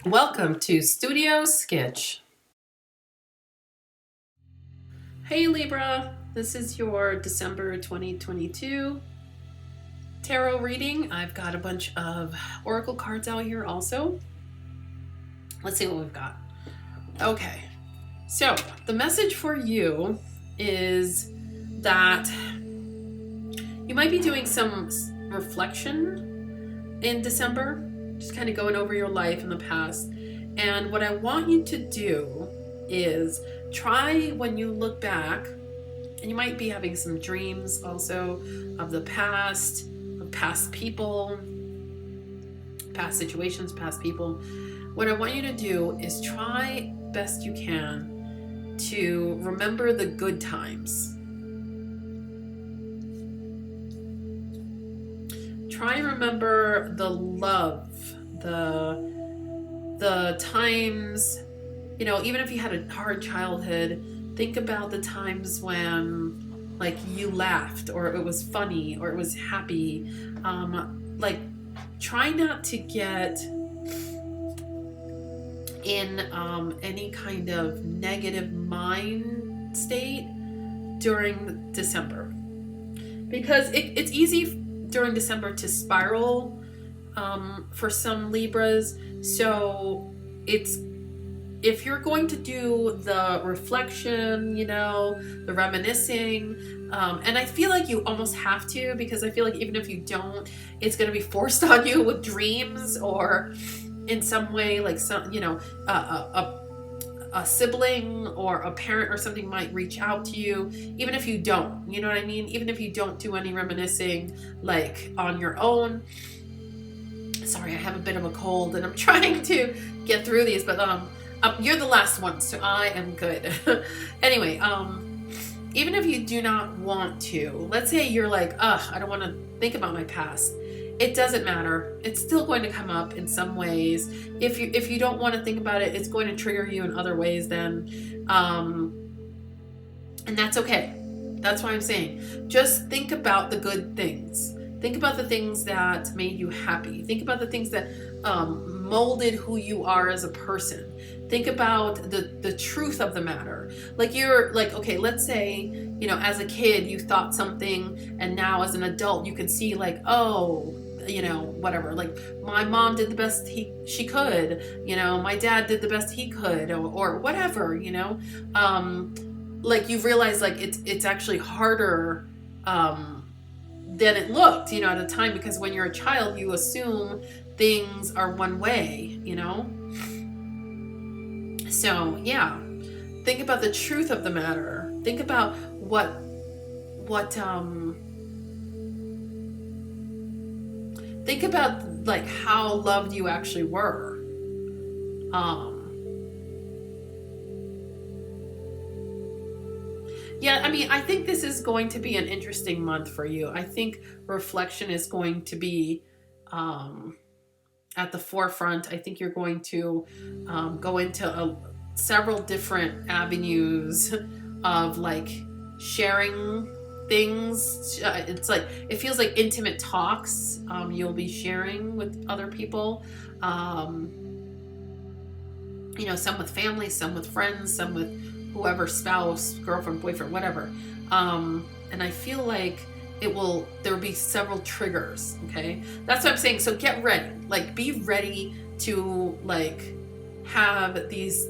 Welcome to Studio Sketch. Hey Libra, this is your December 2022 tarot reading. I've got a bunch of oracle cards out here also. Let's see what we've got. Okay, so the message for you is that you might be doing some reflection in December, just kind of going over your life in the past. And what I want you to do is try, when you look back, and you might be having some dreams also of the past, of past people, past situations, past people. What I want you to do is try best you can to remember the good times. Try and remember the love, the times, you know, even if you had a hard childhood, think about the times when like you laughed, or it was funny, or it was happy. Like try not to get in any kind of negative mind state during December, because it's easy during December to spiral for some Libras. So if you're going to do the reflection, you know, the reminiscing, and I feel like you almost have to, because I feel like even if you don't, it's going to be forced on you with dreams, or in some way, like some, you know, a sibling or a parent or something might reach out to you, even if you don't, you know what I mean? Even if you don't do any reminiscing like on your own. Sorry, I have a bit of a cold and I'm trying to get through these, but you're the last one, so I am good. Anyway, even if you do not want to, let's say you're like, I don't want to think about my past. It doesn't matter. It's still going to come up in some ways. If you don't want to think about it, it's going to trigger you in other ways then. And that's okay. That's why I'm saying, just think about the good things. Think about the things that made you happy. Think about the things that molded who you are as a person. Think about the truth of the matter. Like you're like, okay, let's say, you know, as a kid you thought something, and now as an adult you can see like, oh, you know, whatever, like my mom did the best she could, you know, my dad did the best he could, or whatever, you know. Like you realize like it's actually harder than it looked, you know, at the time, because when you're a child you assume things are one way, you know. So yeah, think about the truth of the matter. Think about what think about like how loved you actually were. Yeah, I mean, I think this is going to be an interesting month for you. I think reflection is going to be at the forefront. I think you're going to go into several different avenues of like sharing things. It's like, it feels like intimate talks you'll be sharing with other people. You know, some with family, some with friends, some with whoever, spouse, girlfriend, boyfriend, whatever. And I feel like there will be several triggers. Okay, that's what I'm saying. So get ready, like be ready to like have these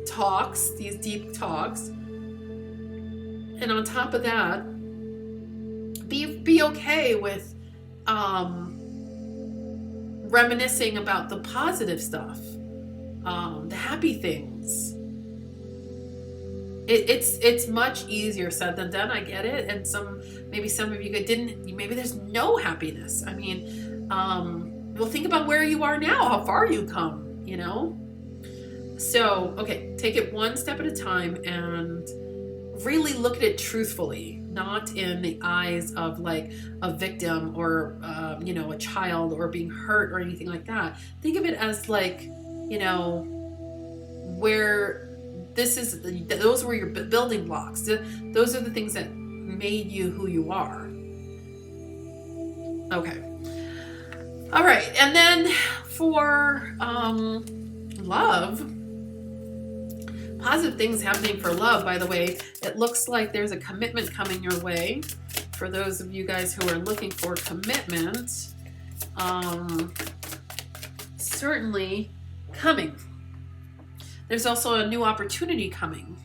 talks, these deep talks. And on top of that, be okay with reminiscing about the positive stuff, the happy things. It's much easier said than done. I get it, and maybe some of you didn't. Maybe there's no happiness. I mean, well, think about where you are now, how far you come. You know. So okay, take it one step at a time and really look at it truthfully, not in the eyes of like a victim or you know, a child or being hurt or anything like that. Think of it as like, you know, where those were your building blocks. Those are the things that made you who you are. Okay. All right, and then for love, positive things happening for love, by the way. It looks like there's a commitment coming your way. For those of you guys who are looking for commitment, certainly coming. There's also a new opportunity coming.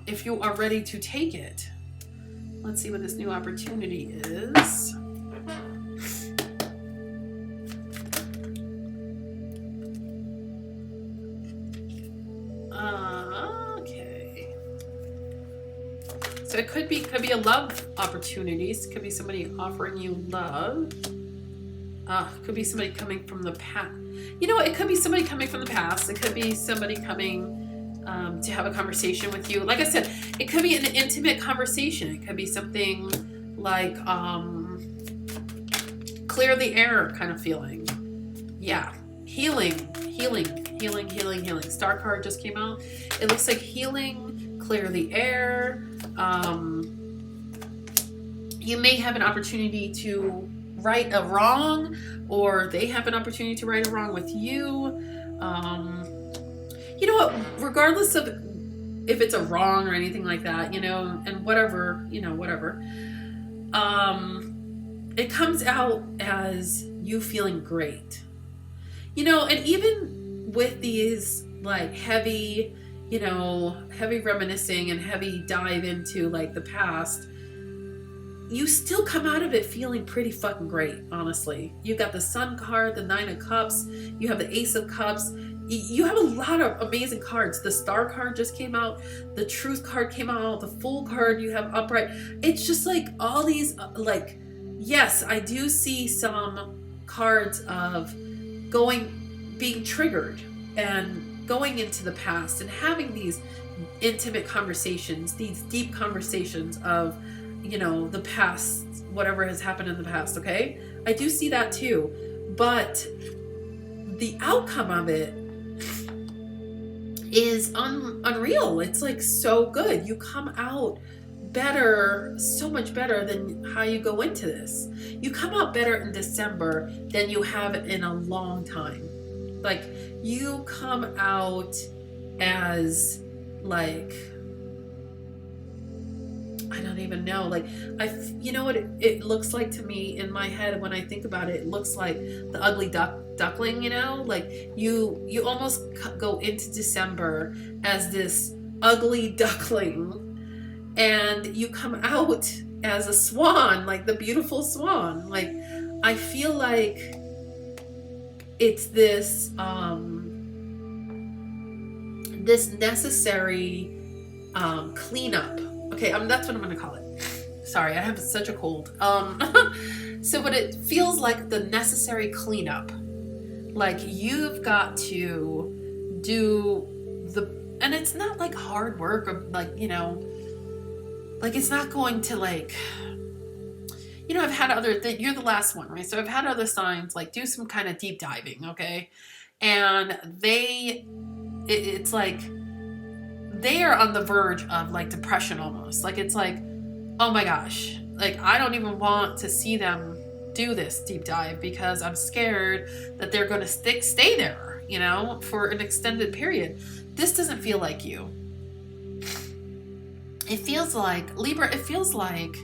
If you are ready to take it. Let's see what this new opportunity is. Okay. So it could be a love opportunities. Could be somebody offering you love. Could be somebody coming from the past. You know, it could be somebody coming from the past. It could be somebody coming to have a conversation with you. Like I said, it could be an intimate conversation. It could be something like clear the air kind of feeling. Yeah, healing. Star card just came out. It looks like healing, clear the air. You may have an opportunity to right a wrong, or they have an opportunity to right a wrong with you. You know what, regardless of if it's a wrong or anything like that, you know, and whatever, it comes out as you feeling great, you know. And even with these like heavy reminiscing and heavy dive into like the past, you still come out of it feeling pretty fucking great, honestly. You got the Sun card, the Nine of Cups, you have the Ace of Cups. You have a lot of amazing cards. The Star card just came out. The Truth card came out. The Fool card, you have Upright. It's just like all these, like, yes, I do see some cards of being triggered and going into the past and having these intimate conversations, these deep conversations of, you know, the past, whatever has happened in the past, okay? I do see that too. But the outcome of it is unreal. It's like so good. You come out better, so much better than how you go into this. You come out better in December than you have in a long time. Like, you come out as like, I don't even know. Like, you know what it looks like to me in my head when I think about it? It looks like the ugly duckling, you know? Like, you almost go into December as this ugly duckling, and you come out as a swan, like the beautiful swan. Like, I feel like it's this this necessary cleanup. Okay, that's what I'm gonna call it. Sorry, I have such a cold. So what it feels like, the necessary cleanup. Like, you've got to do and it's not like hard work or like, you know, like it's not going to like, you know, I've had you're the last one, right? So I've had other signs like do some kind of deep diving, okay? And it's like, they are on the verge of like depression almost. Like, it's like, oh my gosh, like I don't even want to see them do this deep dive because I'm scared that they're going to stay there, you know, for an extended period. This doesn't feel like you. It feels like, Libra, it feels like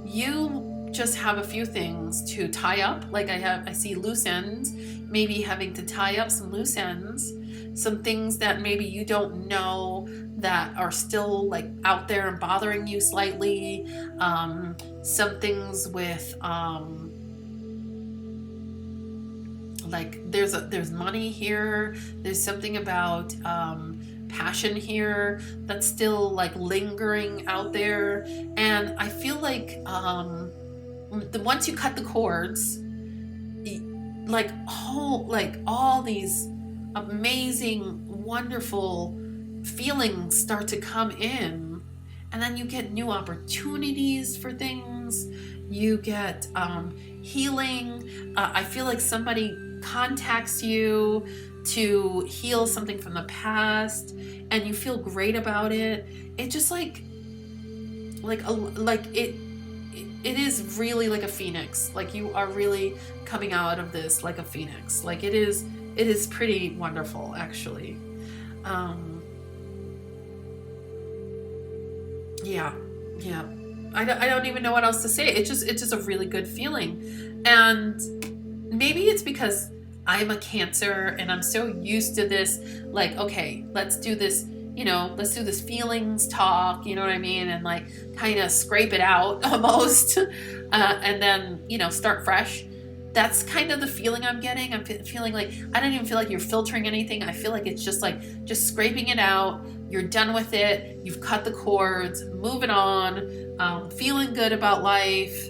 you just have a few things to tie up. Like I see loose ends, maybe having to tie up some loose ends, some things that maybe you don't know that are still like out there and bothering you slightly. Some things with like there's money here. There's something about passion here that's still like lingering out there. And I feel like once you cut the cords, like all these amazing, wonderful feelings start to come in, and then you get new opportunities for things. You get healing. I feel like somebody contacts you to heal something from the past, and you feel great about it. It just it is really like a phoenix. Like you are really coming out of this like a phoenix. Like it is pretty wonderful, actually. Yeah. I don't even know what else to say. It's just a really good feeling. And maybe it's because I'm a Cancer and I'm so used to this, like, okay, let's do this, let's do this feelings talk, you know what I mean? And like kind of scrape it out almost, and then, start fresh. That's kind of the feeling I'm getting. I'm feeling like, I don't even feel like you're filtering anything. I feel like it's just like, just scraping it out. You're done with it. You've cut the cords, moving on, feeling good about life.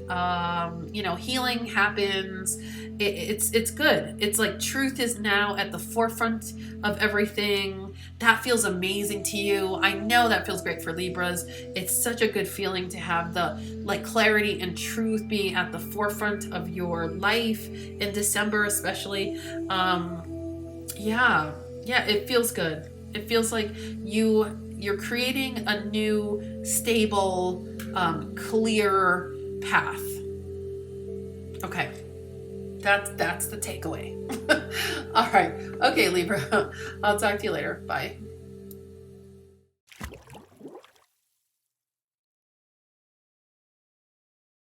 Healing happens. It's good. It's like truth is now at the forefront of everything. That feels amazing to you. I know that feels great for Libras. It's such a good feeling to have the like clarity and truth being at the forefront of your life in December, especially. It feels good. It feels like you're creating a new, stable, clear path. Okay. That's the takeaway. All right. Okay, Libra. I'll talk to you later. Bye.